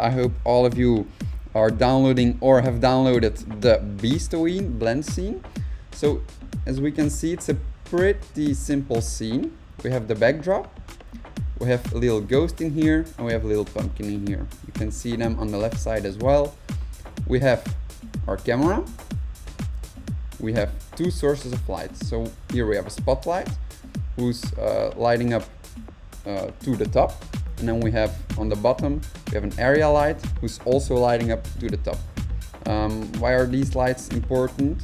I hope all of you are downloading or have downloaded the Beast O-WEEN blend scene. So as we can see, it's a pretty simple scene. We have the backdrop, we have a little ghost in here, and we have a little pumpkin in here. You can see them on the left side as well. We have our camera. We have two sources of light. So here we have a spotlight who's lighting up to the top. And then we have on the bottom, we have an area light who's also lighting up to the top. Why are these lights important?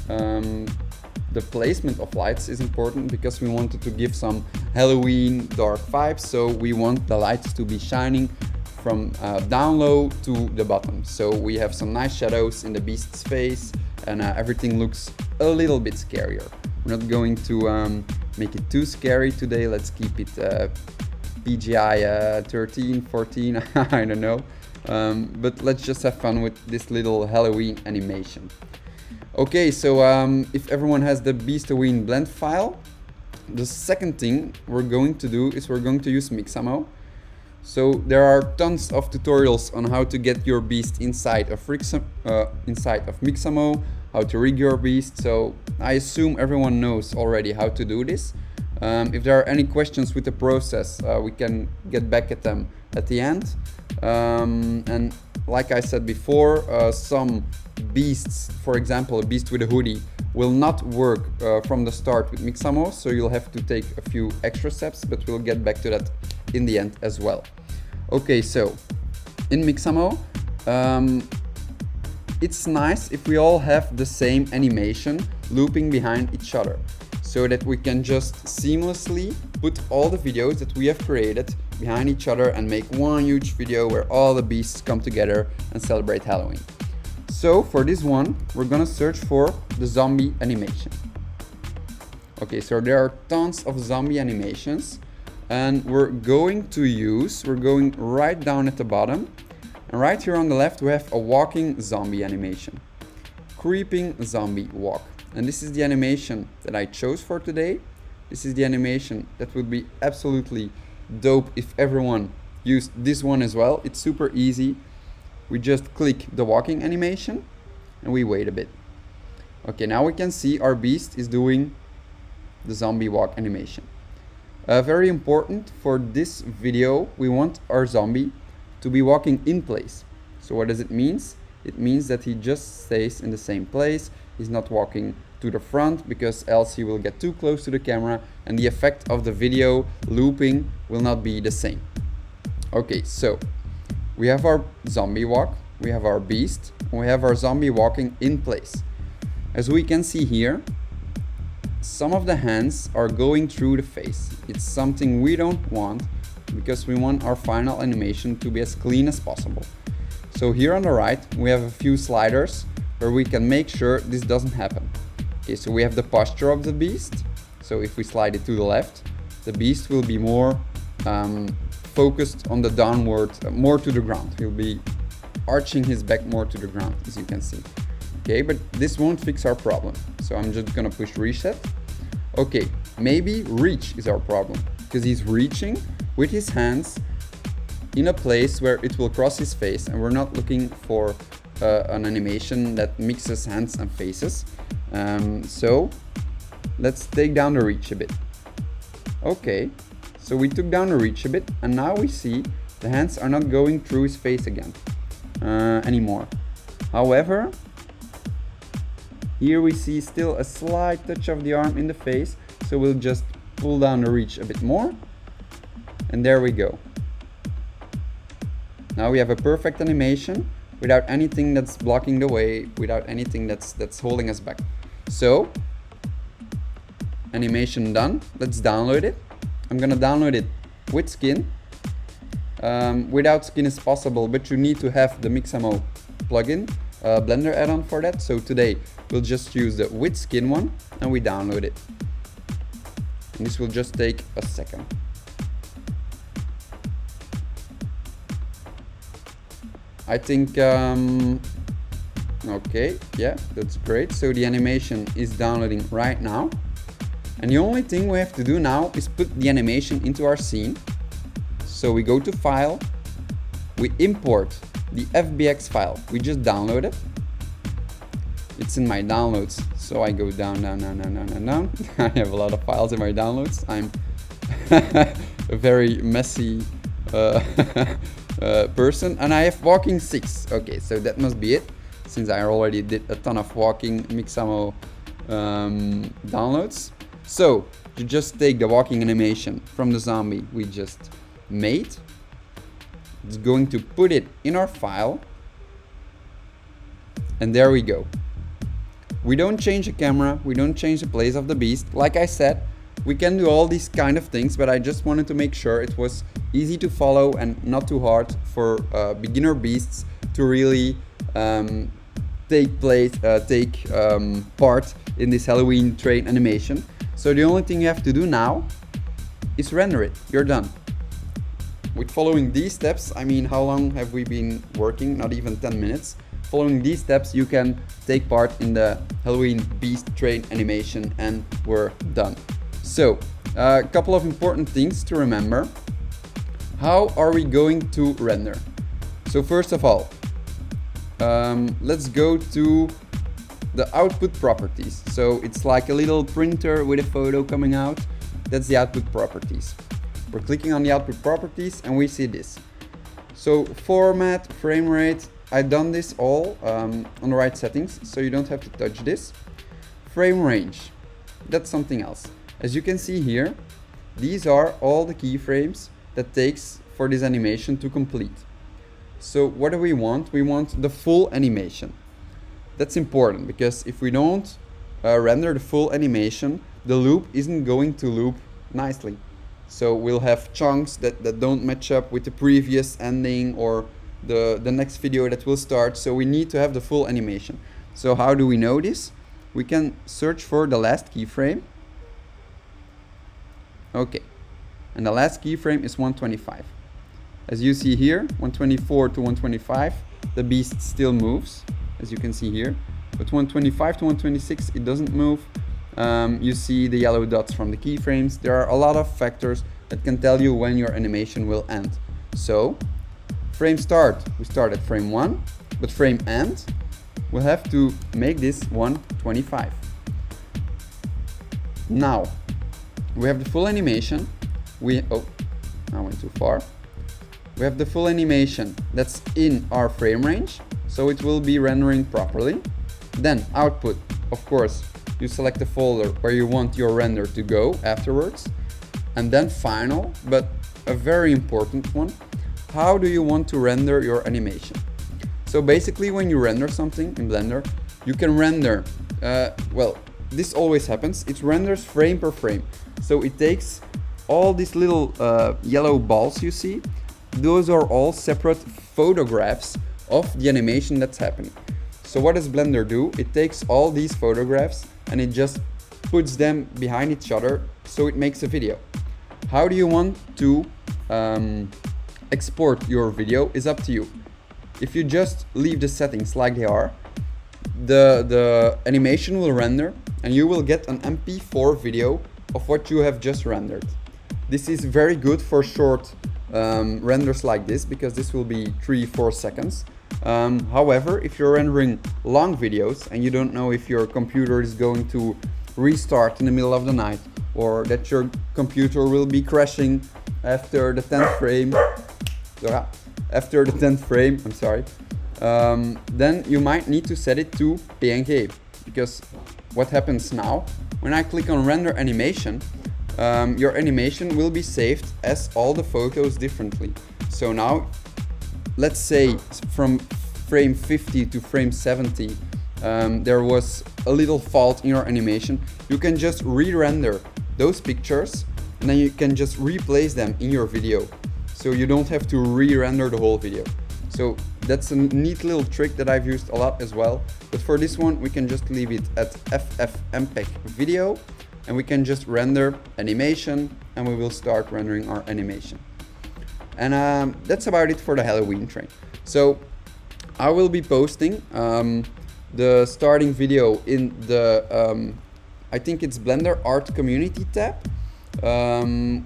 The placement of lights is important because we wanted to give some Halloween dark vibes. So we want the lights to be shining from down low to the bottom. So we have some nice shadows in the beast's face, and everything looks a little bit scarier. We're not going to make it too scary today. Let's keep it PGI 13, 14, I don't know. But let's just have fun with this little Halloween animation. Okay, so if everyone has the Beast O-WEEN blend file, the second thing we're going to do is we're going to use Mixamo. So there are tons of tutorials on how to get your beast inside of Mixamo, how to rig your beast. So I assume everyone knows already how to do this. If there are any questions with the process, we can get back at them at the end. And like I said before, some beasts, for example, a beast with a hoodie, will not work from the start with Mixamo, so you'll have to take a few extra steps, but we'll get back to that in the end as well. Okay, so in Mixamo, it's nice if we all have the same animation looping behind each other, so that we can just seamlessly put all the videos that we have created behind each other and make one huge video where all the beasts come together and celebrate Halloween. So for this one, we're gonna search for the zombie animation. Okay, so there are tons of zombie animations, and we're going right down at the bottom, and right here on the left we have a walking zombie animation. Creeping zombie walk. And this is the animation that I chose for today. This is the animation that would be absolutely dope if everyone used this one as well. It's super easy. We just click the walking animation and we wait a bit. Okay, now we can see our beast is doing the zombie walk animation. Very important for this video, we want our zombie to be walking in place. So what does it mean? It means that he just stays in the same place. He's not walking to the front, because else he will get too close to the camera and the effect of the video looping will not be the same. Okay, so we have our zombie walk, we have our beast, and we have our zombie walking in place. As we can see here, some of the hands are going through the face. It's something we don't want, because we want our final animation to be as clean as possible. So here on the right, we have a few sliders where we can make sure this doesn't happen. Okay, so we have the posture of the beast. So if we slide it to the left, the beast will be more focused on the downward, more to the ground. He'll be arching his back more to the ground, as you can see. Okay, but this won't fix our problem. So I'm just gonna push reset. Okay, maybe reach is our problem, because he's reaching with his hands in a place where it will cross his face, and we're not looking for an animation that mixes hands and faces. So let's take down the reach a bit. Okay, so we took down the reach a bit, and now we see the hands are not going through his face again anymore. However, here we see still a slight touch of the arm in the face, so we'll just pull down the reach a bit more, and there we go. Now we have a perfect animation without anything that's blocking the way, without anything that's holding us back. So, animation done. Let's download it. I'm gonna download it with skin. Without skin is possible, but you need to have the Mixamo plugin, Blender add-on for that. So today we'll just use the with skin one, and we download it. And this will just take a second. I think, okay, yeah, that's great. So the animation is downloading right now. And the only thing we have to do now is put the animation into our scene. So we go to File, we import the FBX file. We just download it. It's in my downloads, so I go down. I have a lot of files in my downloads. I'm a very messy person, and I have walking 6. Okay, so that must be it, since I already did a ton of walking Mixamo downloads. So you just take the walking animation from the zombie we just made. It's going to put it in our file, and there we go. We don't change the camera, we don't change the place of the beast. Like I said, we can do all these kind of things, but I just wanted to make sure it was easy to follow and not too hard for beginner beasts to really take part in this Halloween train animation. So the only thing you have to do now is render it. You're done. With following these steps, I mean, how long have we been working? Not even 10 minutes. Following these steps, you can take part in the Halloween beast train animation, and we're done. So, a couple of important things to remember. How are we going to render? So first of all, let's go to the output properties. So it's like a little printer with a photo coming out. That's the output properties. We're clicking on the output properties and we see this. So format, frame rate, I've done this all on the right settings, so you don't have to touch this. Frame range, that's something else. As you can see here, these are all the keyframes that takes for this animation to complete. So what do we want? We want the full animation. That's important, because if we don't render the full animation, the loop isn't going to loop nicely. So we'll have chunks that don't match up with the previous ending or the next video that will start. So we need to have the full animation. So how do we know this? We can search for the last keyframe. Okay, and the last keyframe is 125. As you see here, 124 to 125, the beast still moves, as you can see here. But 125 to 126, it doesn't move. You see the yellow dots from the keyframes. There are a lot of factors that can tell you when your animation will end. So, frame start, we start at frame 1, but frame end, we'll have to make this 125. Now, we have the full animation. I went too far. We have the full animation that's in our frame range, so it will be rendering properly. Then output, of course, you select the folder where you want your render to go afterwards. And then final, but a very important one, how do you want to render your animation? So basically when you render something in Blender, you can render, this always happens, it renders frame per frame. So it takes all these little yellow balls you see, those are all separate photographs of the animation that's happening. So what does Blender do? It takes all these photographs and it just puts them behind each other, so it makes a video. How do you want to export your video is up to you. If you just leave the settings like they are, the animation will render and you will get an MP4 video of what you have just rendered. This is very good for short renders like this, because this will be 3-4 seconds. However, if you're rendering long videos and you don't know if your computer is going to restart in the middle of the night, or that your computer will be crashing after the 10th frame, I'm sorry, then you might need to set it to PNG, because what happens now, when I click on render animation, your animation will be saved as all the photos differently. So now, let's say from frame 50 to frame 70, there was a little fault in your animation. You can just re-render those pictures and then you can just replace them in your video. So you don't have to re-render the whole video. So that's a neat little trick that I've used a lot as well. But for this one, we can just leave it at FFmpeg video and we can just render animation and we will start rendering our animation. And that's about it for the Halloween train. So I will be posting the starting video in the, I think it's Blender Art Community tab,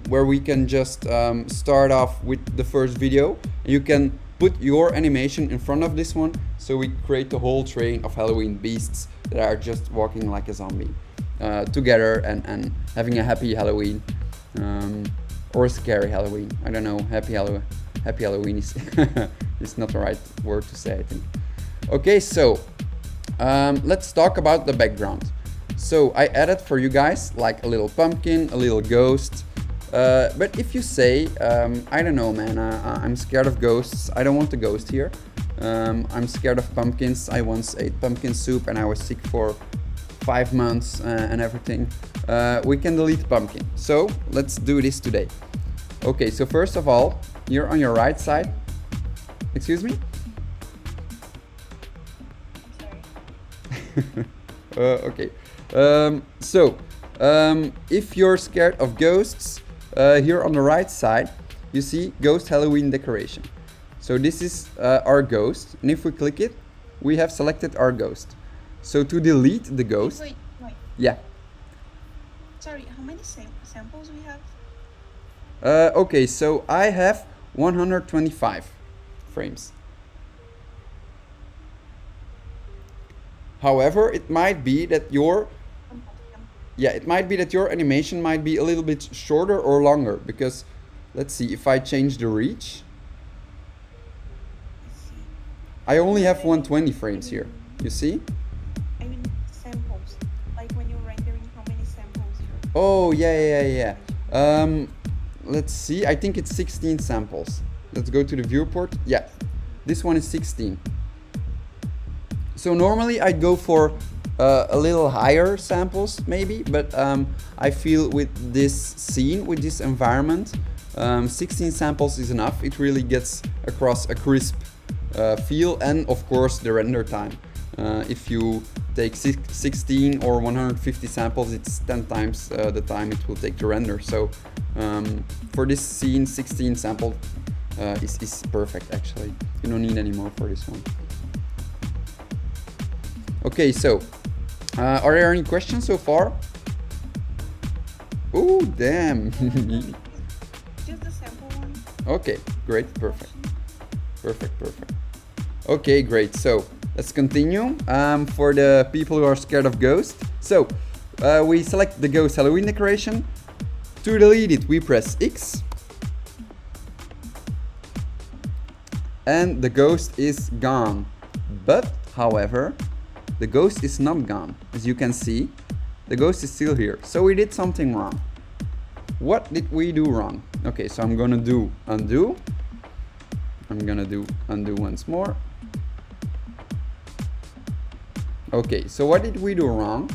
where we can just start off with the first video. You can put your animation in front of this one, so we create the whole train of Halloween beasts that are just walking like a zombie together and having a happy Halloween, or a scary Halloween. I don't know. Happy Halloween is is not the right word to say, I think. Okay, so let's talk about the background. So I added for you guys like a little pumpkin, a little ghost. But if you say, I don't know, man, I'm scared of ghosts, I don't want a ghost here. I'm scared of pumpkins. I once ate pumpkin soup and I was sick for 5 months and everything. We can delete pumpkin. So let's do this today. Okay, so first of all, here on your right side, excuse me? Okay. If you're scared of ghosts, here on the right side, you see Ghost Halloween Decoration. So this is our ghost, and if we click it, we have selected our ghost. So to delete the ghost... Wait. Yeah. Sorry, how many samples we have? Okay, so I have 125 frames. However, it might be that your animation might be a little bit shorter or longer, because let's see, if I change the reach, I only have 120 frames here. You see? I mean samples. Like when you're rendering, how many samples here? Oh, yeah. Let's see, I think it's 16 samples. Let's go to the viewport. Yeah, this one is 16. So normally I'd go for a little higher samples maybe, but I feel with this scene, with this environment, 16 samples is enough. It really gets across a crisp feel, and of course the render time. If you take 16 or 150 samples, it's 10 times the time it will take to render. So for this scene, 16 samples is perfect actually. You don't need any more for this one. Okay, so are there any questions so far? Oh, damn. Just the sample one. Okay, great, perfect. Okay, great. So let's continue. For the people who are scared of ghosts, so we select the Ghost Halloween Decoration. To delete it, we press X, and the ghost is gone. But however, the ghost is not gone. As you can see, the ghost is still here. So we did something wrong. What did we do wrong? Okay, so I'm gonna do undo. I'm gonna do undo once more. Okay, so what did we do wrong?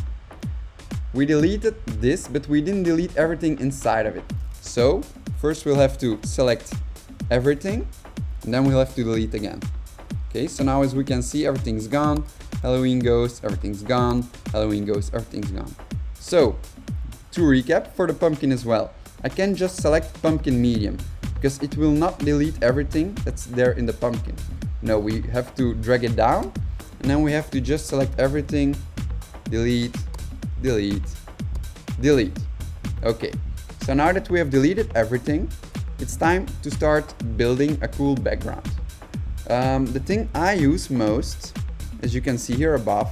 We deleted this, but we didn't delete everything inside of it. So first we'll have to select everything, and then we'll have to delete again. Okay, so now as we can see, everything's gone. Halloween ghost, everything's gone. Halloween ghost, everything's gone. So to recap for the pumpkin as well, I can just select pumpkin medium, because it will not delete everything that's there in the pumpkin. No, we have to drag it down, and then we have to just select everything, delete, delete, delete. Okay, so now that we have deleted everything, it's time to start building a cool background. The thing I use most, as you can see here above,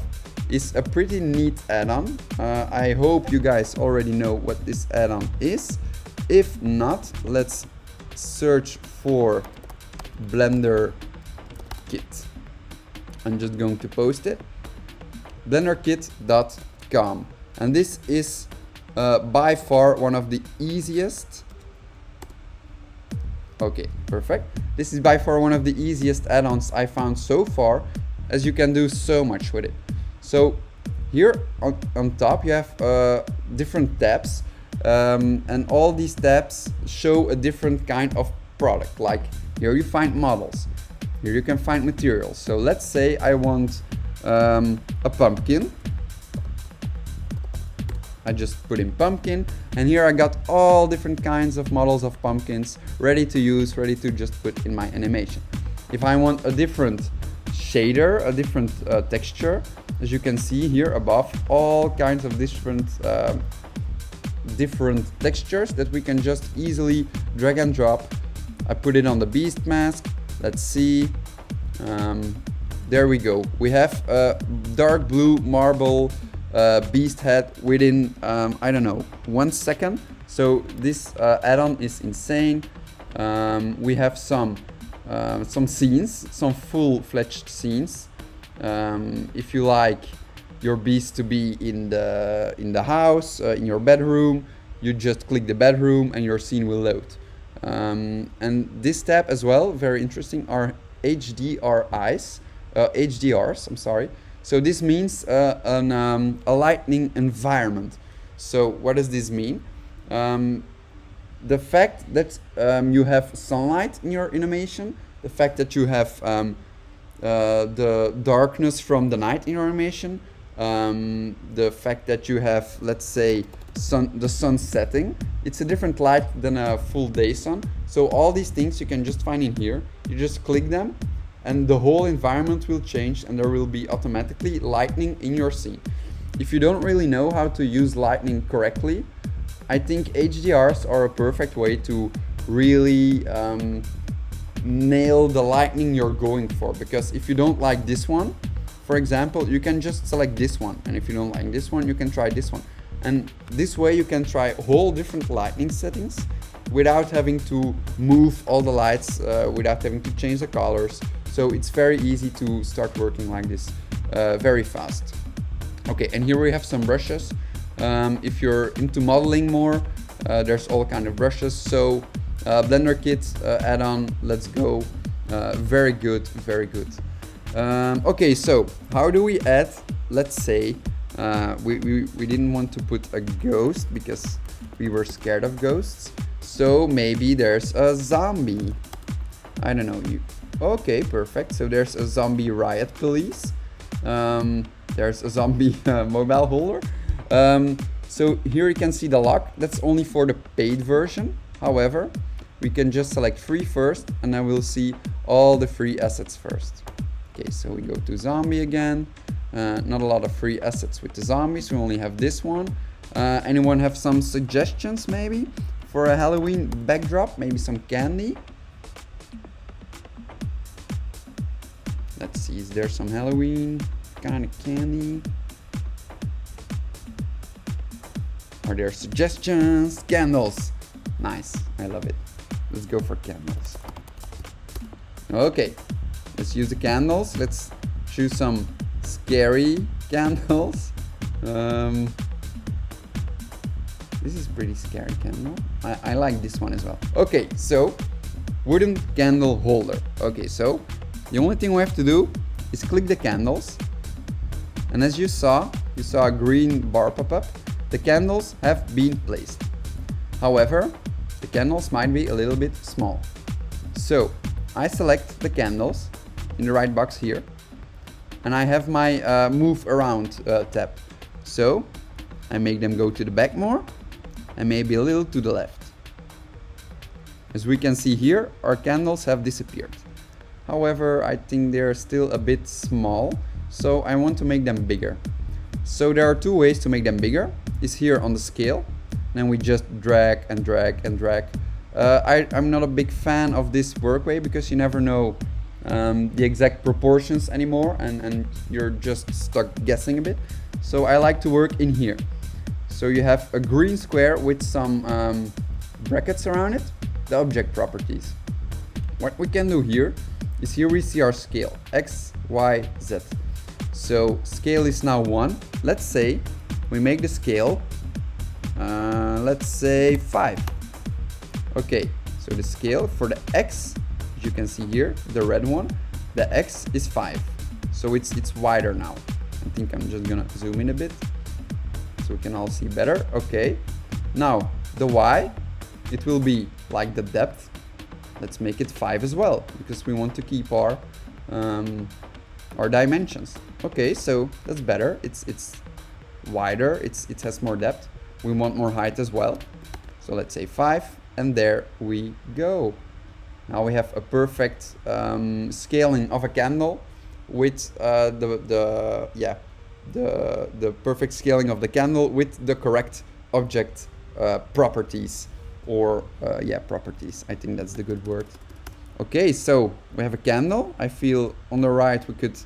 is a pretty neat add-on. I hope you guys already know what this add-on is. If not, let's search for Blender Kit. I'm just going to post it. blenderkit.com, and this is by far one of the easiest. Okay, perfect. This is by far one of the easiest add-ons I found so far, as you can do so much with it. So here on top you have different tabs, and all these tabs show a different kind of product. Like here you find models, here you can find materials. So let's say I want a pumpkin. I just put in pumpkin, and here I got all different kinds of models of pumpkins ready to use, ready to just put in my animation. If I want a different shader, a different texture, as you can see here above, all kinds of different textures that we can just easily drag and drop. I put it on the beast mask. Let's see. There we go. We have a dark blue marble beast head within, I don't know, 1 second. So this add-on is insane. We have some scenes, some full-fledged scenes. If you like your beast to be in the house, in your bedroom, you just click the bedroom and your scene will load. And this tab as well, very interesting, are HDRs, I'm sorry. So this means a lighting environment. So what does this mean? The fact that you have sunlight in your animation, the fact that you have the darkness from the night in your animation, the fact that you have, let's say, the sun setting. It's a different light than a full day sun. So all these things you can just find in here. You just click them and the whole environment will change and there will be automatically lighting in your scene. If you don't really know how to use lighting correctly, I think HDRs are a perfect way to really nail the lighting you're going for. Because if you don't like this one, for example, you can just select this one. And if you don't like this one, you can try this one. And this way you can try whole different lighting settings without having to move all the lights, without having to change the colors. So it's very easy to start working like this very fast. Okay, and here we have some brushes. If you're into modeling more, there's all kind of brushes. So Blender Kit add-on, let's go. Very good, very good. Okay, so how do we add, let's say, we didn't want to put a ghost because we were scared of ghosts. So maybe there's a zombie. I don't know. Okay, perfect. So there's a zombie riot police. There's a zombie mobile holder. So here you can see the lock. That's only for the paid version. However, we can just select free first and then we'll see all the free assets first. Okay, so we go to zombie again. Not a lot of free assets with the zombies. We only have this one. Anyone have some suggestions maybe for a Halloween backdrop? Maybe some candy? Let's see, is there some Halloween kind of candy? Are there suggestions? Candles. Nice, I love it. Let's go for candles. Okay, let's use the candles. Let's choose some scary candles. This is pretty scary candle. I like this one as well. Okay, so wooden candle holder. Okay, so the only thing we have to do is click the candles. And as you saw a green bar pop up. The candles have been placed. However, the candles might be a little bit small. So I select the candles in the right box here. And I have my move around tab. So I make them go to the back more and maybe a little to the left. As we can see here, our candles have disappeared. However, I think they're still a bit small, so I want to make them bigger. So there are two ways to make them bigger. Is here on the scale. Then we just drag and drag and drag. I'm not a big fan of this workway because you never know the exact proportions anymore and you're just stuck guessing a bit. So I like to work in here. So you have a green square with some brackets around it, the object properties. What we can do here is here we see our scale, X, Y, Z. So scale is now 1. Let's say we make the scale, let's say 5. Okay, so the scale for the X, as you can see here, the red one, the X is 5. So it's wider now. I think I'm just gonna zoom in a bit so we can all see better. Okay, now the Y, it will be like the depth. Let's make it 5 as well because we want to keep our dimensions. Okay, so that's better. It's wider. It has more depth. We want more height as well. So let's say 5, and there we go. Now we have a perfect scaling of a candle with the perfect scaling of the candle with the correct object properties or properties. I think that's the good word. Okay, so we have a candle. I feel on the right we could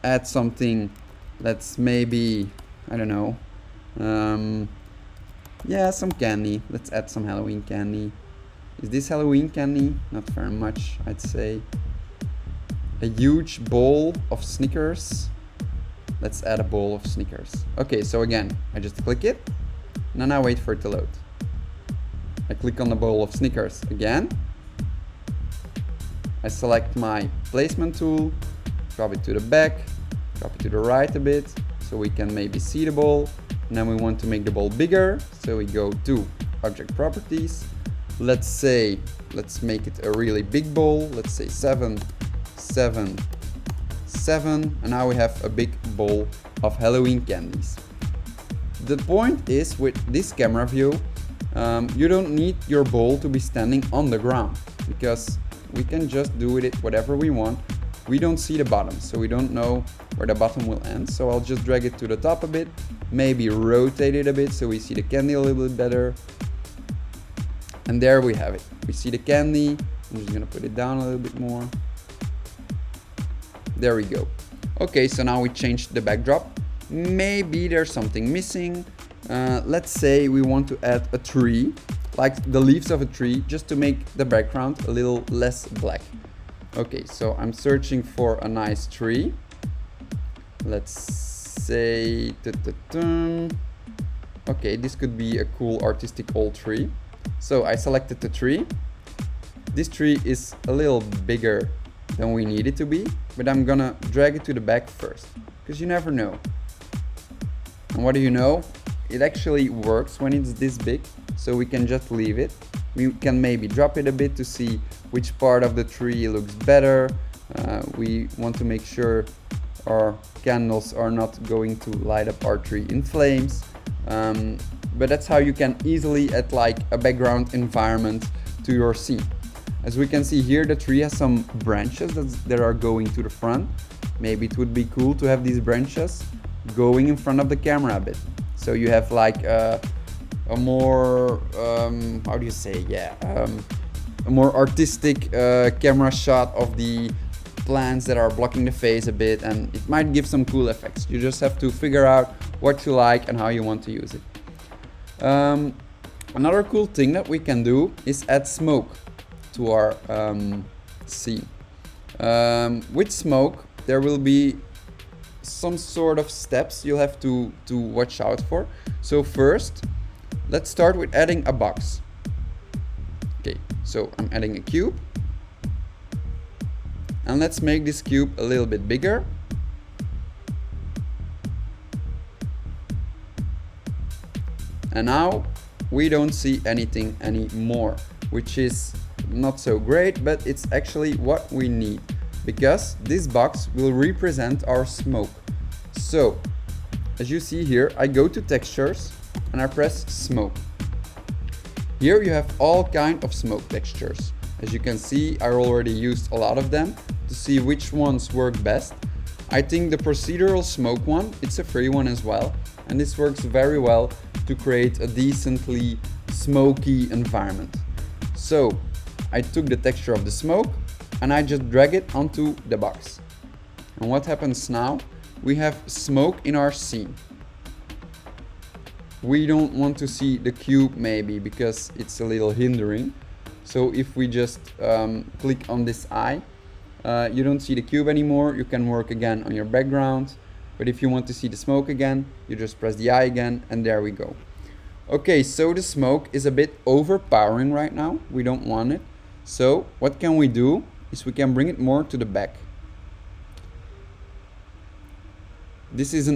add something that's maybe, I don't know, yeah, some candy. Let's add some Halloween candy. Is this Halloween candy? Not very much, I'd say. A huge bowl of Snickers. Let's add a bowl of Snickers. Okay, so again, I just click it, and then I wait for it to load. I click on the bowl of Snickers again. I select my placement tool, drop it to the back, drop it to the right a bit, so we can maybe see the bowl. And then we want to make the bowl bigger, so we go to Object Properties. Let's make it a really big bowl. Let's say 7, 7, 7, and now we have a big bowl of Halloween candies. The point is, with this camera view, you don't need your bowl to be standing on the ground, because we can just do with it whatever we want. We don't see the bottom, so we don't know where the bottom will end. So I'll just drag it to the top a bit, maybe rotate it a bit so we see the candy a little bit better. And there we have it. We see the candy. I'm just gonna put it down a little bit more. There we go. Okay, so now we changed the backdrop. Maybe there's something missing. Let's say we want to add a tree, like the leaves of a tree, just to make the background a little less black. Okay, so I'm searching for a nice tree. Let's say, okay, this could be a cool artistic old tree. So I selected the tree. This tree is a little bigger than we need it to be, but I'm gonna drag it to the back first, because you never know. And what do you know? It actually works when it's this big, so we can just leave it. We can maybe drop it a bit to see which part of the tree looks better. We want to make sure our candles are not going to light up our tree in flames. But that's how you can easily add like a background environment to your scene. As we can see here, the tree has some branches that are going to the front. Maybe it would be cool to have these branches going in front of the camera a bit. So you have like a more, how do you say, yeah, a more artistic camera shot of the plants that are blocking the face a bit, and it might give some cool effects. You just have to figure out what you like and how you want to use it. Another cool thing that we can do is add smoke to our scene. With smoke, there will be some sort of steps you'll have to watch out for. So first, let's start with adding a box. Okay, so I'm adding a cube. And let's make this cube a little bit bigger. And now we don't see anything anymore, which is not so great, but it's actually what we need, because this box will represent our smoke. So, as you see here, I go to textures and I press smoke. Here you have all kind of smoke textures. As you can see, I already used a lot of them to see which ones work best. I think the procedural smoke one, it's a free one as well, and this works very well to create a decently smoky environment. So I took the texture of the smoke and I just drag it onto the box. And what happens now? We have smoke in our scene. We don't want to see the cube maybe, because it's a little hindering. So if we just click on this eye, you don't see the cube anymore. You can work again on your background. But if you want to see the smoke again, you just press the eye again, and there we go. Okay, so the smoke is a bit overpowering right now. We don't want it. So what can we do is we can bring it more to the back. This is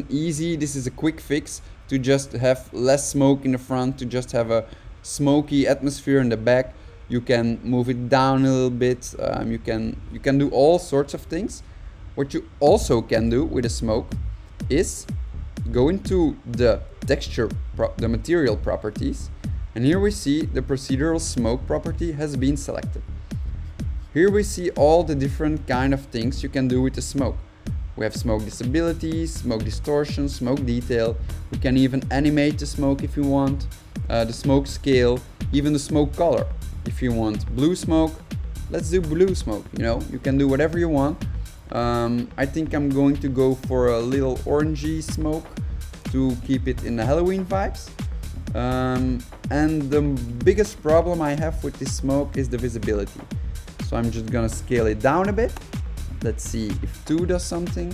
a quick fix to just have less smoke in the front, to just have a smoky atmosphere in the back. You can move it down a little bit. You can do all sorts of things. What you also can do with the smoke is go into the the material properties, and here we see the procedural smoke property has been selected. Here we see all the different kind of things you can do with the smoke. We have smoke disability, smoke distortion, smoke detail. We can even animate the smoke if you want, the smoke scale, even the smoke color. If you want blue smoke, let's do blue smoke. You know, you can do whatever you want. I think I'm going to go for a little orangey smoke to keep it in the Halloween vibes. And the biggest problem I have with this smoke is the visibility. So I'm just gonna scale it down a bit. Let's see if 2 does something.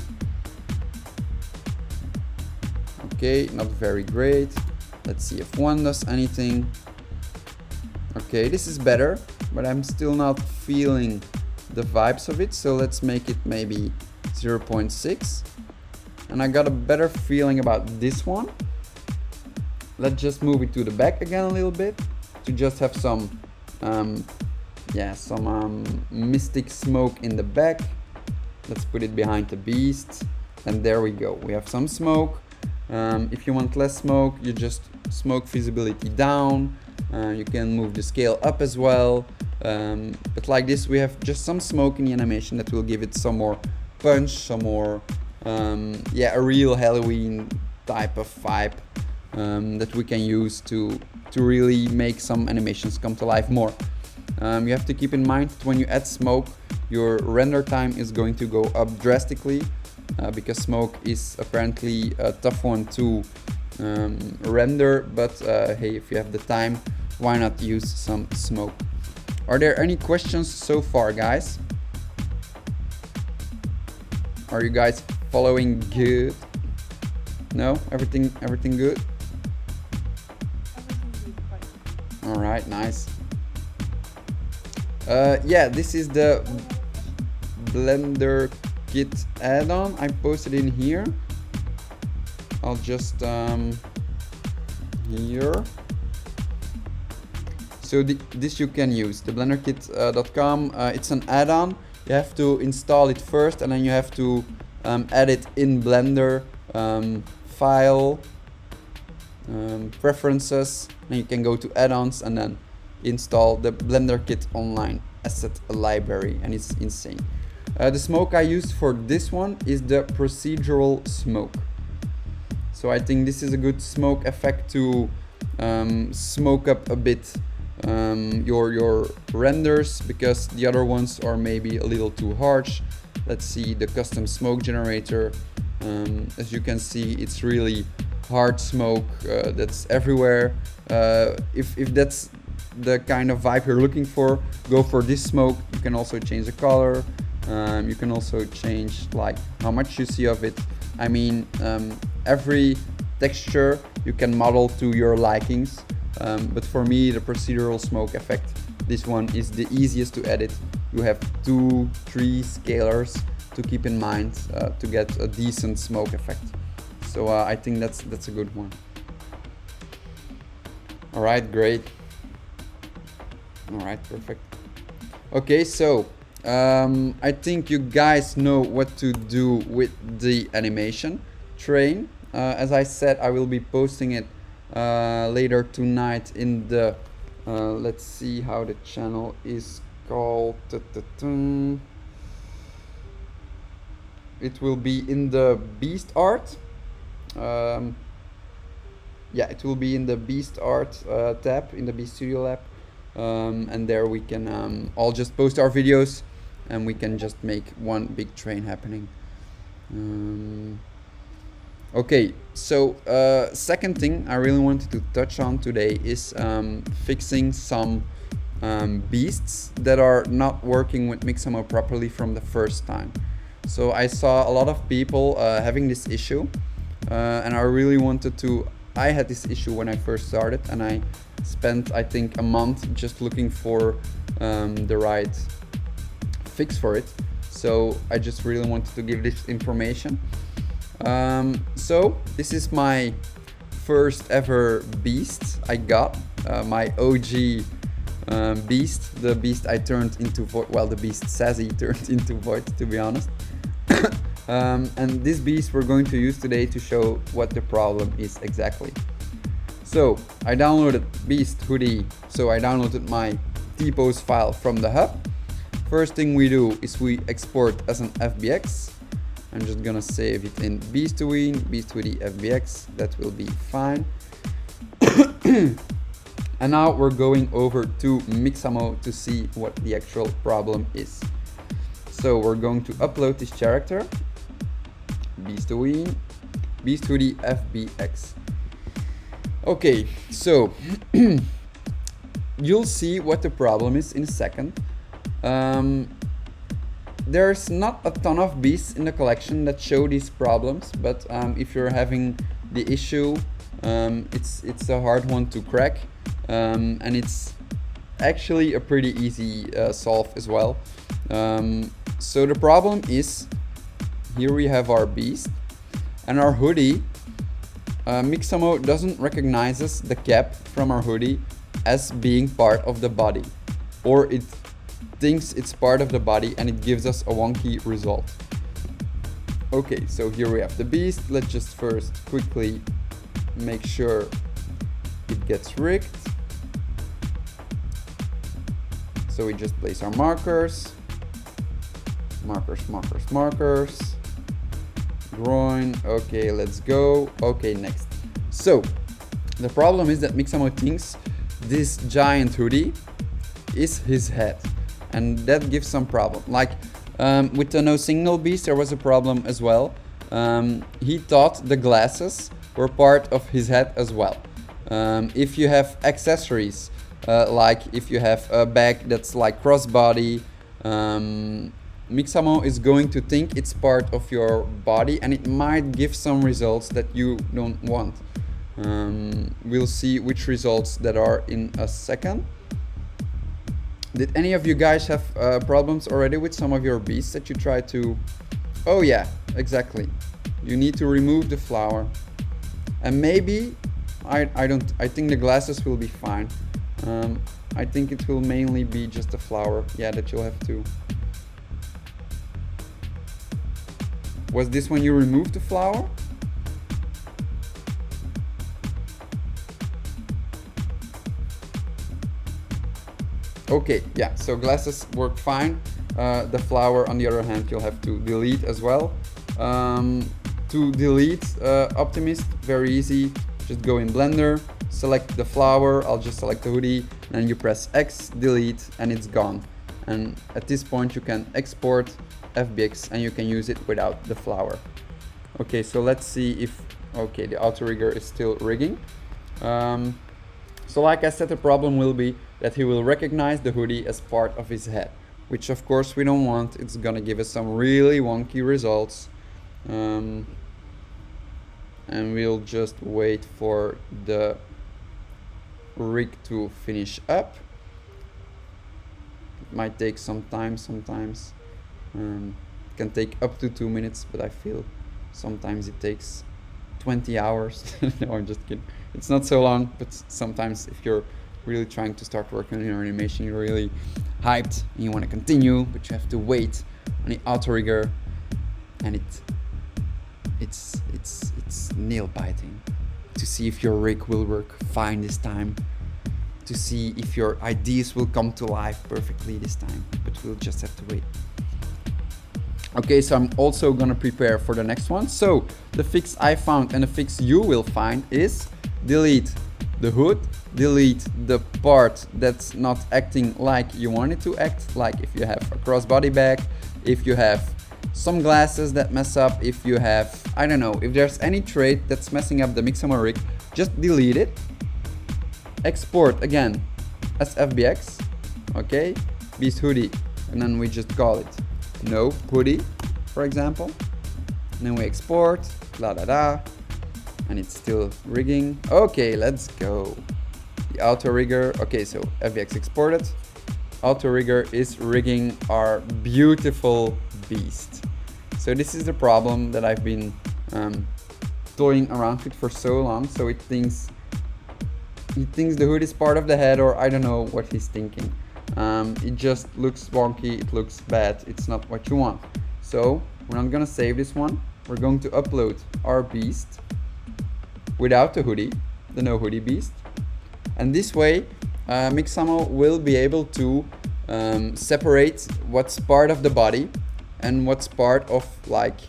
Okay, not very great. Let's see if 1 does anything. Okay, this is better, but I'm still not feeling the vibes of it. So let's make it maybe 0.6. And I got a better feeling about this one. Let's just move it to the back again a little bit to just have some mystic smoke in the back. Let's put it behind the beast, and there we go. We have some smoke. If you want less smoke, you just smoke visibility down. You can move the scale up as well. But like this, we have just some smoke in the animation that will give it some more punch, some more, a real Halloween type of vibe that we can use to really make some animations come to life more. You have to keep in mind that when you add smoke, your render time is going to go up drastically because smoke is apparently a tough one to render, but hey, if you have the time, why not use some smoke? Are there any questions so far, guys? Are you guys following good? No? Everything good? Everything good, right? All right, nice. This is the Blender Kit add-on. I posted in here. I'll just here. So this you can use, the blenderkit.com. It's an add-on. You have to install it first, and then you have to add it in Blender, File, Preferences, and you can go to add-ons and then install the Blender Kit Online asset library, and it's insane. The smoke I used for this one is the procedural smoke. So I think this is a good smoke effect to smoke up a bit your renders, because the other ones are maybe a little too harsh. Let's see the custom smoke generator. As you can see, it's really hard smoke that's everywhere. If that's the kind of vibe you're looking for, go for this smoke. You can also change the color. You can also change like how much you see of it. I mean, every texture you can model to your likings. But for me, the procedural smoke effect, this one is the easiest to edit. You have 2-3 scalars to keep in mind to get a decent smoke effect. So I think that's a good one. All right, great. All right, perfect. Okay, so I think you guys know what to do with the animation train. As I said, I will be posting it later tonight in the let's see how the channel is called. It will be in the Beast Art. It will be in the Beast Art tab in the Beast Studio lab, and there we can all just post our videos, and we can just make one big train happening. Okay, so second thing I really wanted to touch on today is fixing some beasts that are not working with Mixamo properly from the first time. So I saw a lot of people having this issue, and I really wanted to. I had this issue when I first started, and I spent, I think, a month just looking for the right fix for it. So I just really wanted to give this information. So this is my first ever beast I got, my OG beast, the beast I turned into void. Well, the beast Sassy turned into void, to be honest. And this beast we're going to use today to show what the problem is exactly. So I downloaded Beast Hoodie. So I downloaded my T-pose file from the hub. First thing we do is we export as an FBX. I'm just gonna save it in Beast O-WEEN, Beast Hoodie FBX. That will be fine. And now we're going over to Mixamo to see what the actual problem is. So we're going to upload this character, Beast O-WEEN, Beast Hoodie FBX. Okay, so you'll see what the problem is in a second. There's not a ton of beasts in the collection that show these problems, but if you're having the issue, it's a hard one to crack, and it's actually a pretty easy solve as well. So the problem is, here we have our beast and our hoodie. Mixamo doesn't recognize the cap from our hoodie as being part of the body, or it thinks it's part of the body and it gives us a wonky result. Okay, so here we have the beast. Let's just first quickly make sure it gets rigged. So we just place our markers, markers, groin. Okay, let's go. Okay, next. So the problem is that Mixamo thinks this giant hoodie is his head, and that gives some problem. Like with the no signal beast, there was a problem as well. He thought the glasses were part of his head as well. If you have accessories, like if you have a bag that's like crossbody, Mixamo is going to think it's part of your body, and it might give some results that you don't want. We'll see which results that are in a second. Did any of you guys have problems already with some of your beasts that you try to... Oh yeah, exactly. You need to remove the flower. And maybe, I think the glasses will be fine. I think it will mainly be just the flower, yeah, that you'll have to... Was this when you removed the flower? Okay, yeah, so glasses work fine. The flower, on the other hand, you'll have to delete as well. To delete Optimist, very easy. Just go in Blender, select the flower, I'll just select the hoodie, then you press X, delete, and it's gone. And at this point you can export FBX and you can use it without the flower. Okay, so let's see if... Okay, the auto rigger is still rigging. So like I said, the problem will be that he will recognize the hoodie as part of his head, which of course we don't want. It's gonna give us some really wonky results. And we'll just wait for the rig to finish up. It might take some time sometimes. It can take up to 2 minutes, but I feel sometimes it takes 20 hours. No, I'm just kidding. It's not so long, but sometimes if you're really trying to start working on your animation, you're really hyped and you want to continue, but you have to wait on the auto rigger, and it's nail biting to see if your rig will work fine this time, to see if your ideas will come to life perfectly this time, but we'll just have to wait. Okay, so I'm also gonna prepare for the next one. So the fix I found and the fix you will find is delete the hood, delete the part that's not acting like you want it to act, like if you have a crossbody bag, if you have some glasses that mess up, if you have, I don't know, if there's any trait that's messing up the Mixamo rig, just delete it. Export again as FBX, okay, Beast Hoodie, and then we just call it no hoodie, for example. And then we export, and it's still rigging. Okay, let's go. The auto rigger, okay, so FBX exported. Auto rigger is rigging our beautiful beast. So this is the problem that I've been toying around with for so long. So he thinks the hood is part of the head, or I don't know what he's thinking. It just looks wonky, it looks bad, it's not what you want. So we're not gonna save this one. We're going to upload our beast without the hoodie, the no hoodie beast. And this way, Mixamo will be able to separate what's part of the body and what's part of like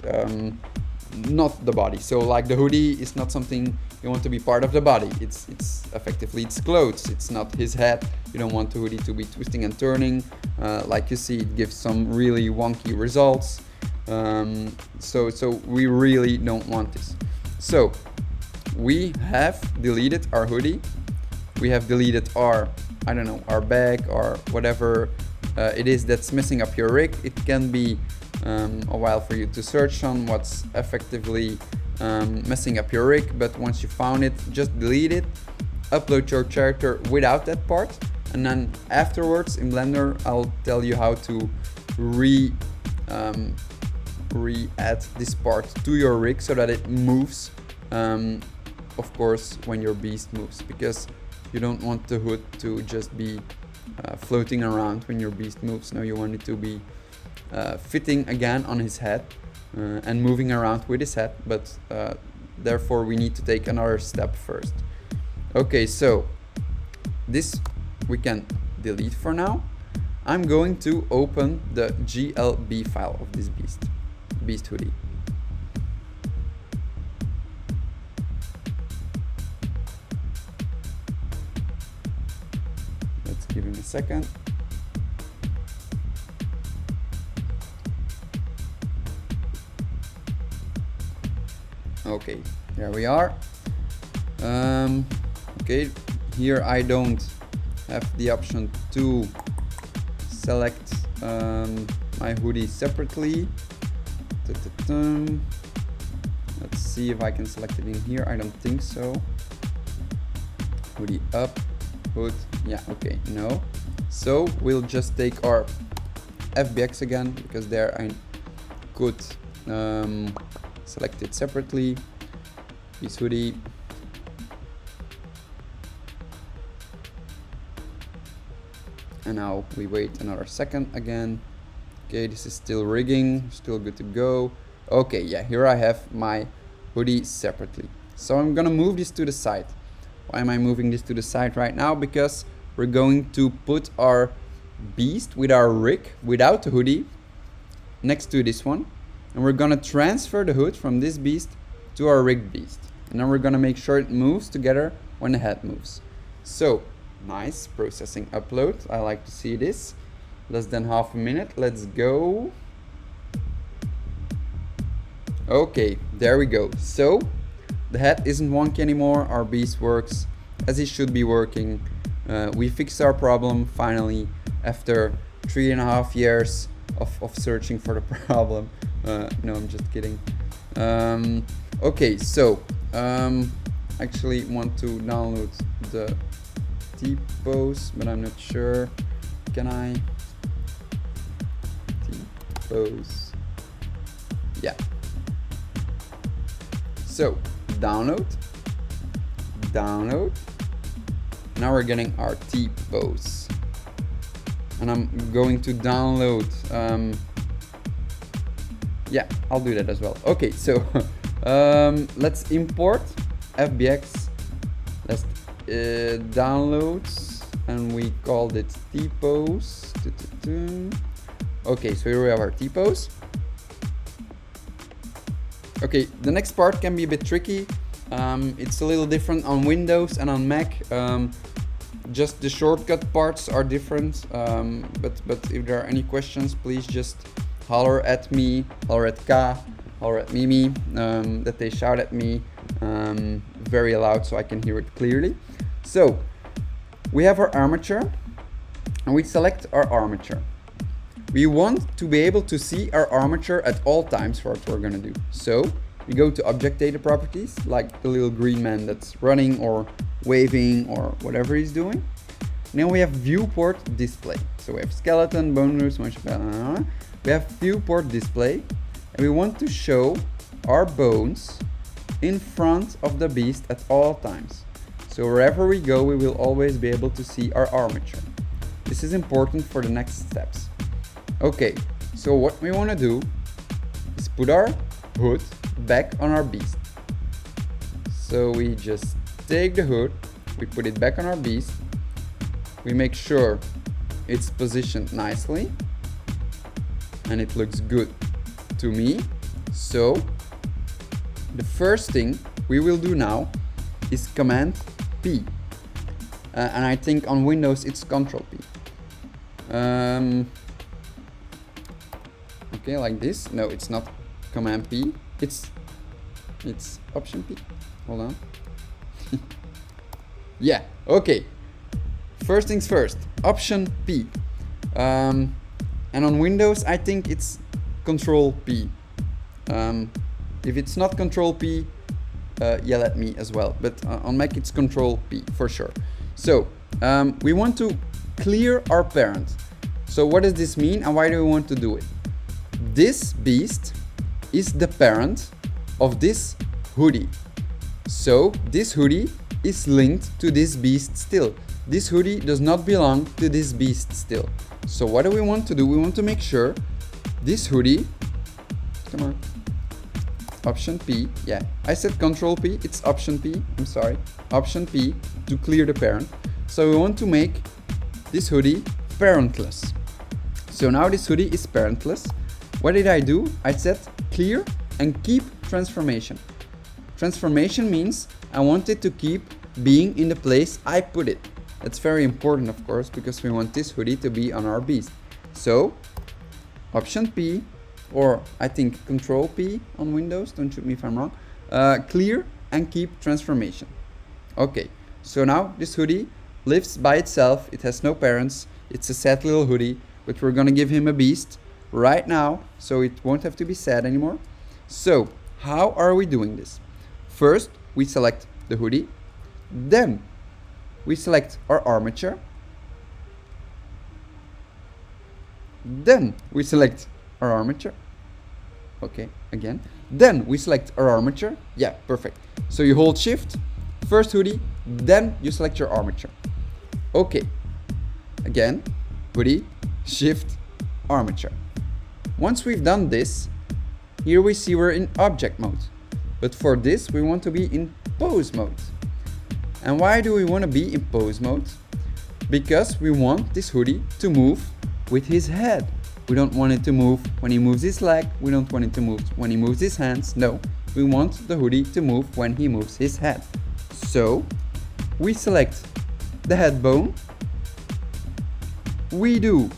not the body. So like the hoodie is not something you want to be part of the body. It's effectively it's clothes. It's not his head. You don't want the hoodie to be twisting and turning. Like you see, it gives some really wonky results. So we really don't want this. So we have deleted our hoodie. We have deleted our, I don't know, our bag or whatever it is that's messing up your rig. It can be a while for you to search on what's effectively messing up your rig, but once you found it, just delete it, upload your character without that part, and then afterwards in Blender I'll tell you how to re-add this part to your rig so that it moves, of course, when your beast moves, because you don't want the hood to just be floating around when your beast moves. No, you want it to be fitting again on his head and moving around with his head, but therefore we need to take another step first. Okay, so this we can delete for now. I'm going to open the GLB file of this beast hoodie. Let's give him a second. Okay, there we are. Okay, here I don't have the option to select my hoodie separately. Let's see if I can select it in here. I don't think so. Hoodie up, hood, yeah, okay, no. So we'll just take our FBX again, because there I could select it separately. This hoodie. And now we wait another second again. Okay, this is still rigging, still good to go. Okay, yeah, here I have my hoodie separately. So I'm gonna move this to the side. Why am I moving this to the side right now? Because we're going to put our beast with our rig without the hoodie next to this one. And we're gonna transfer the hood from this beast to our rigged beast. And then we're gonna make sure it moves together when the head moves. So, nice, processing upload. I like to see this. Less than half a minute, let's go. Okay, there we go. So, the head isn't wonky anymore. Our beast works as it should be working. We fixed our problem finally after 3.5 years of searching for the problem. No, I'm just kidding. Okay, so actually want to download the T-pose, but I'm not sure. Can I? T-pose. Yeah. So download. Now we're getting our T-pose, and I'm going to download. Yeah, I'll do that as well. Okay, so let's import FBX. Let's downloads, and we called it T-pose. Okay, so here we have our T-pose. Okay, the next part can be a bit tricky. It's a little different on Windows and on Mac. Just the shortcut parts are different. But if there are any questions, please just holler at me, holler at Ka, holler at Mimi, that they shout at me very loud so I can hear it clearly. So we have our armature, and we select our armature. We want to be able to see our armature at all times for what we're gonna do. So we go to object data properties, like the little green man that's running or waving or whatever he's doing. And then we have viewport display. So we have skeleton, bone roots, we have viewport display, and we want to show our bones in front of the beast at all times. So wherever we go, we will always be able to see our armature. This is important for the next steps. Okay, so what we want to do is put our hood back on our beast. So we just take the hood, we put it back on our beast, we make sure it's positioned nicely, and it looks good to me. So The first thing we will do now is Command P. And I think on Windows it's Control P. Okay, like this. No, it's not Command P. It's Option P. Hold on. Yeah, okay. First things first, Option P. And on Windows, I think it's Control P. If it's not Control P, yell at me as well. But on Mac, it's Control P for sure. So we want to clear our parent. So what does this mean and why do we want to do it? This beast is the parent of this hoodie. So this hoodie is linked to this beast still. This hoodie does not belong to this beast still. So what do we want to do? We want to make sure this hoodie, come on, Option P, yeah, I said Control P, it's Option P, I'm sorry, Option P to clear the parent. So we want to make this hoodie parentless. So now this hoodie is parentless. What did I do? I said clear and keep transformation. Transformation means I want it to keep being in the place I put it. That's very important, of course, because we want this hoodie to be on our beast. So Option P, or I think Control P on Windows, don't shoot me if I'm wrong, clear and keep transformation. Okay, so now this hoodie lives by itself, it has no parents, it's a sad little hoodie, but we're gonna give him a beast right now, so it won't have to be sad anymore. So how are we doing this? First, we select the hoodie, then we select our armature, then we select our armature, okay, again, then we select our armature, yeah, perfect. So you hold shift, first hoodie, then you select your armature. Okay, again, hoodie, shift, armature. Once we've done this, here we see we're in object mode. But for this, we want to be in pose mode. And why do we want to be in pose mode? Because we want this hoodie to move with his head. We don't want it to move when he moves his leg. We don't want it to move when he moves his hands. No, we want the hoodie to move when he moves his head. So we select the head bone. We do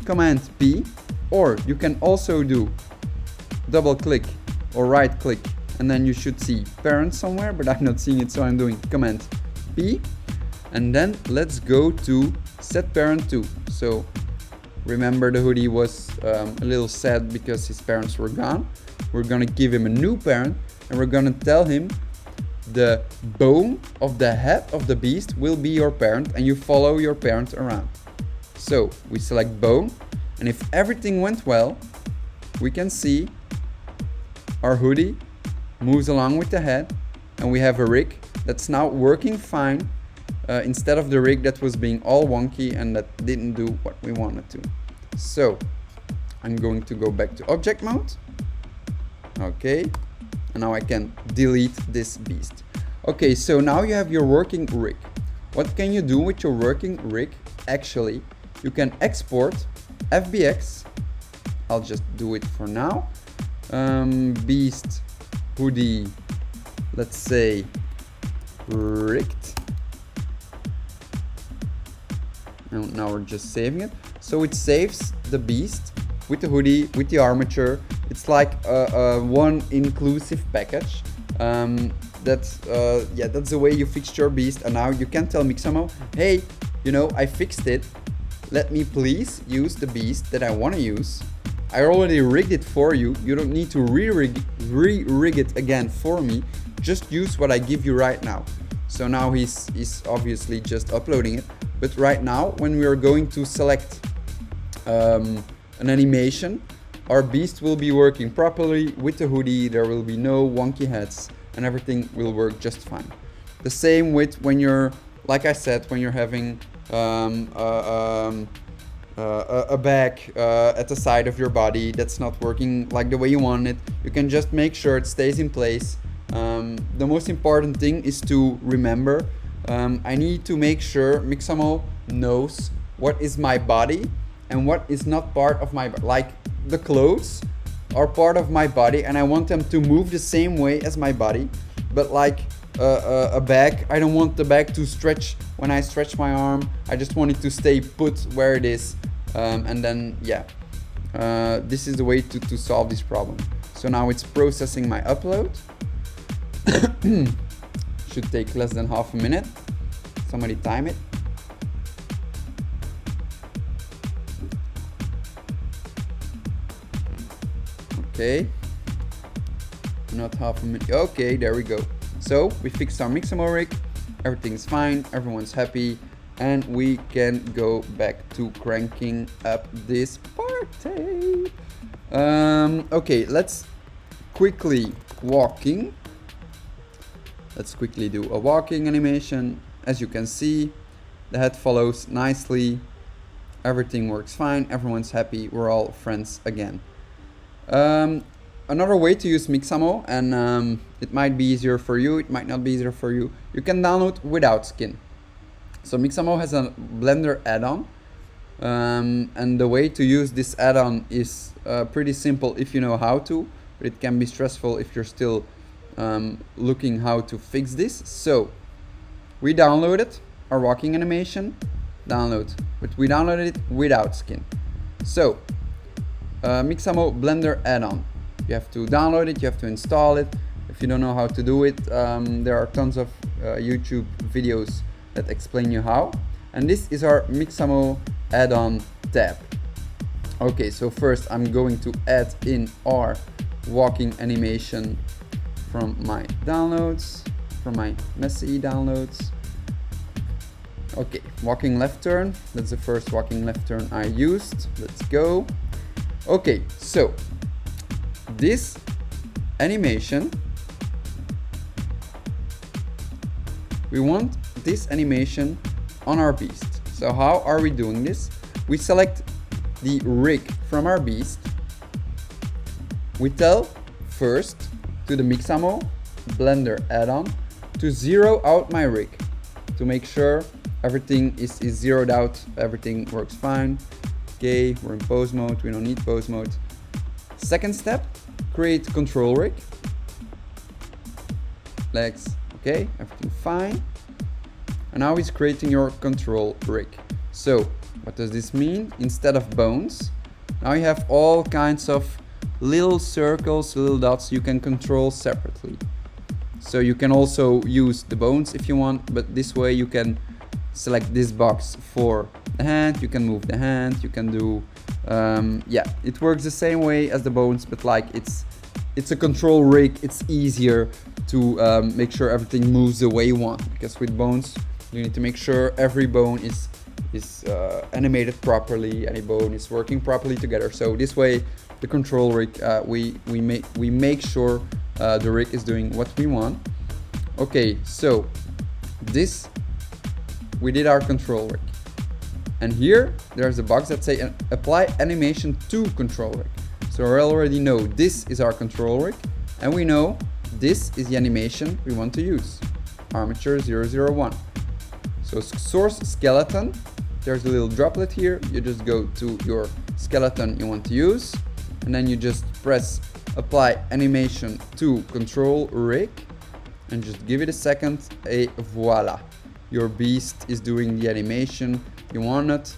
Command P, or you can also do double click or right click, and then you should see parent somewhere, but I'm not seeing it, so I'm doing Command P. And then let's go to set parent to. So remember, the hoodie was a little sad because his parents were gone. We're gonna give him a new parent, and we're gonna tell him the bone of the head of the beast will be your parent, and you follow your parent around. So we select bone, and if everything went well, we can see our hoodie moves along with the head, and we have a rig that's now working fine instead of the rig that was being all wonky and that didn't do what we wanted to. So I'm going to go back to object mode. Okay, and now I can delete this beast. Okay, so now you have your working rig. What can you do with your working rig? Actually, you can export FBX. I'll just do it for now. Beast hoodie, let's say rigged. And now we're just saving it. So it saves the beast with the hoodie, with the armature. It's like a one inclusive package. That's the way you fixed your beast. And now you can tell Mixamo, hey, you know, I fixed it. Let me please use the beast that I want to use. I already rigged it for you. You don't need to re-rig it again for me. Just use what I give you right now. So now he's obviously just uploading it. But right now, when we are going to select an animation, our beast will be working properly with the hoodie. There will be no wonky heads, and everything will work just fine. The same with when you're, like I said, when you're having a bag at the side of your body that's not working like the way you want it. You can just make sure it stays in place. The most important thing is to remember, I need to make sure Mixamo knows what is my body and what is not part of my body. Like the clothes are part of my body and I want them to move the same way as my body, but like a bag, I don't want the bag to stretch when I stretch my arm. I just want it to stay put where it is, and then yeah, this is the way to solve this problem. So now it's processing my upload. Should take less than half a minute. Somebody time it. Okay, not half a minute. Okay, there we go. So we fixed our Mixamo rig, everything's fine, everyone's happy, and we can go back to cranking up this party. Okay, let's quickly walking. Let's quickly do a walking animation. As you can see, the head follows nicely, everything works fine, everyone's happy, we're all friends again. Another way to use Mixamo, and it might be easier for you, it might not be easier for you, you can download without skin. So Mixamo has a Blender add-on, and the way to use this add-on is pretty simple if you know how to, but it can be stressful if you're still looking how to fix this. So we downloaded our walking animation, but we downloaded it without skin. So Mixamo Blender add-on. You have to download it, you have to install it. If you don't know how to do it, there are tons of YouTube videos that explain you how. And this is our Mixamo add-on tab. Okay, so first I'm going to add in our walking animation from my downloads, from my messy downloads. Okay, walking left turn. That's the first walking left turn I used. Let's go. Okay, so this animation, we want this animation on our beast. So how are we doing this? We select the rig from our beast. We tell first to the Mixamo Blender add-on to zero out my rig to make sure everything is zeroed out, everything works fine. Okay, we're in pose mode, we don't need pose mode. Second step, create control rig. Legs, okay, everything fine. And now it's creating your control rig. So what does this mean? Instead of bones, now you have all kinds of little circles, little dots you can control separately. So you can also use the bones if you want, but this way you can select this box for the hand, you can move the hand, you can do, yeah, it works the same way as the bones, but like it's a control rig, it's easier to make sure everything moves the way you want, because with bones you need to make sure every bone is animated properly, any bone is working properly together. So this way the control rig, we make sure the rig is doing what we want. Okay, so this, we did our control rig, and here there's a box that say apply animation to control rig. So we already know this is our control rig, and we know this is the animation we want to use, armature 001. So source skeleton, there's a little droplet here, you just go to your skeleton you want to use, and then you just press apply animation to control rig and just give it a second, and voila, your beast is doing the animation you want it.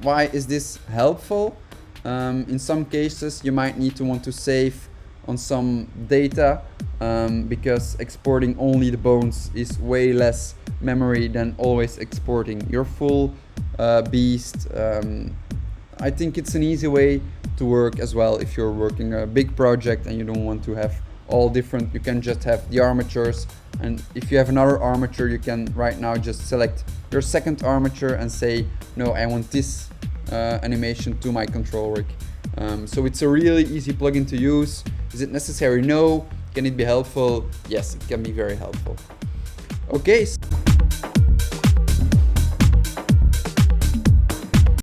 Why is this helpful? In some cases you might need to want to save on some data, because exporting only the bones is way less memory than always exporting your full beast. I think it's an easy way to work as well if you're working a big project and you don't want to have all different. You can just have the armatures, and if you have another armature you can right now just select your second armature and say no, I want this animation to my control rig. So it's a really easy plugin to use. Is it necessary? No. Can it be helpful? Yes, it can be very helpful. Okay.